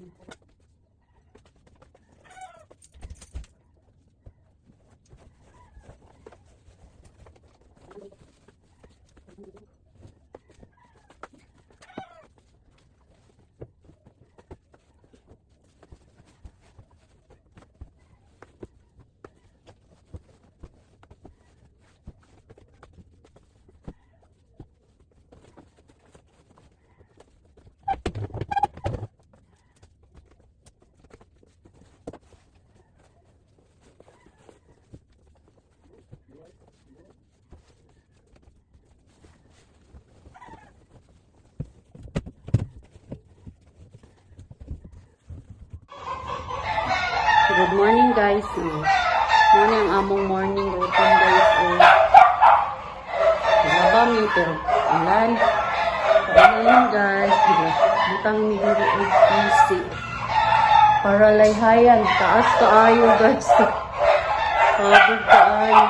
Good morning guys. Muna ang among morning routine guys. Labam yun pero ulan. Paulan guys. Butang ni diri easy. Para layhayan. Taas kaayo guys. Pagod kaayo.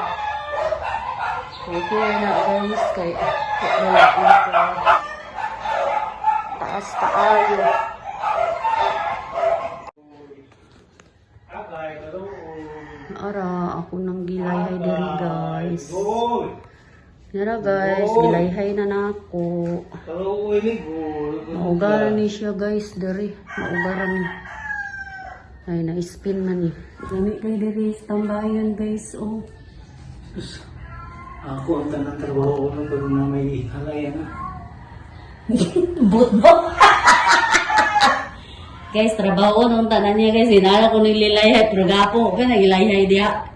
Okay na guys. Kay taas kaayo. Ara, ako nang gilayhay diri guys. Nara guys, gilayhay na nako. Maugaran ni siya guys diri. Maugaran ni. Ay, na-spin na ni. Lami kay diri tambayan guys. Oh. Ako ang tanang trabaho ko pero na may halayan na. Butbot. Guys, trabaho nung tanan niya guys. Hinala ko nililayhay. Pero gapo ko nagilayhay diya.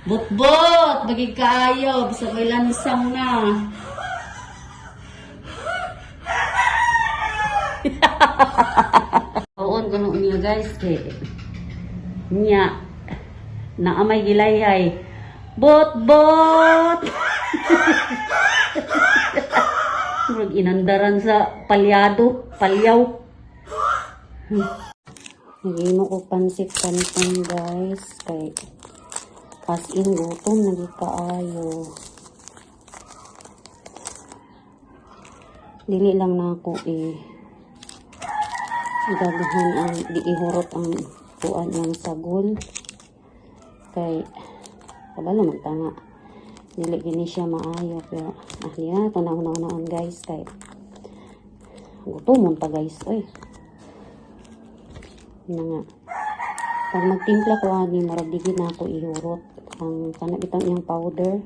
Butbot! Bagig kaayo. Bisa ko ilansang na. Oon ko nung niya guys. Niya. Naamay gilayhay. Bot-bot! Inandaran sa palyado. Palyaw. Nagino ko pansit kantong guys. Kay as in gutom nagikaayo. Dili lang na ako gagahan ang diihurot ang tuan ng sagol. Kay kabalo magtanga. Dili gini siya maayo pero niya tunang guys kay gutom ta guys oy. Na nga. Pag magtimpla ko ani marag digi na ako ihurot ang kanabitang iyang powder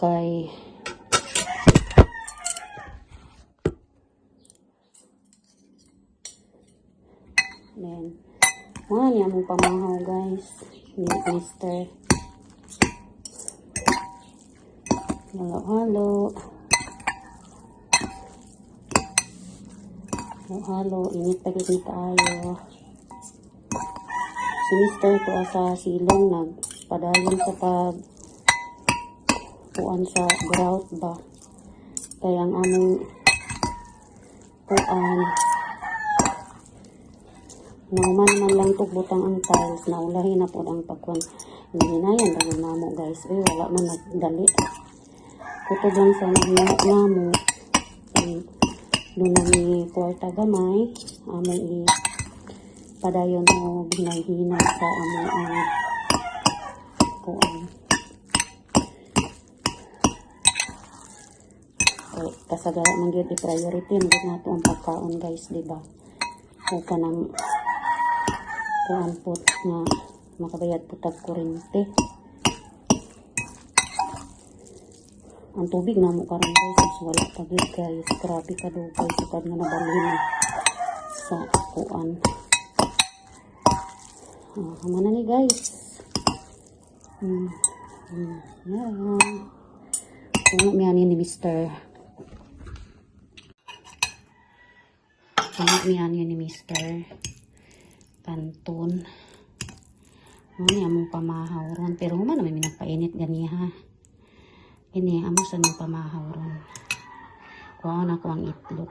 kay then niya mong pamahaw guys ni mister halo halo, init pa kita tayo. Si Mister ko sa silong nagpadayon sa puan sa grout ba. Kaya ang among puan nauman man lang butang ang tiles na ulahin na po ang pagkuan. Hindi na yan lang namo guys. Wala man nagdali. Kutog lang sa namo. Doon ni kwarta gamay, amay padayon mo hinay-hina sa amay kuan. Kasagara man gyud i-priority nagud nato ang pagkaon guys, di ba? O kanang kuan pot nga makabayad po tag kuryente. Ang tubig na mo karon guys, wala pa gyud guys. Grabe ka do guys, sukad nga nabalhin sa kuan. Hamana ni guys. Puno miyani ni Mister. Puno miyani ni Mister. Kanton. Ano among pamahaw ron. Pero human naman minagpainit ganiha. Ini amo sa nang pamahaw ron. Kuha na ko ang itlog.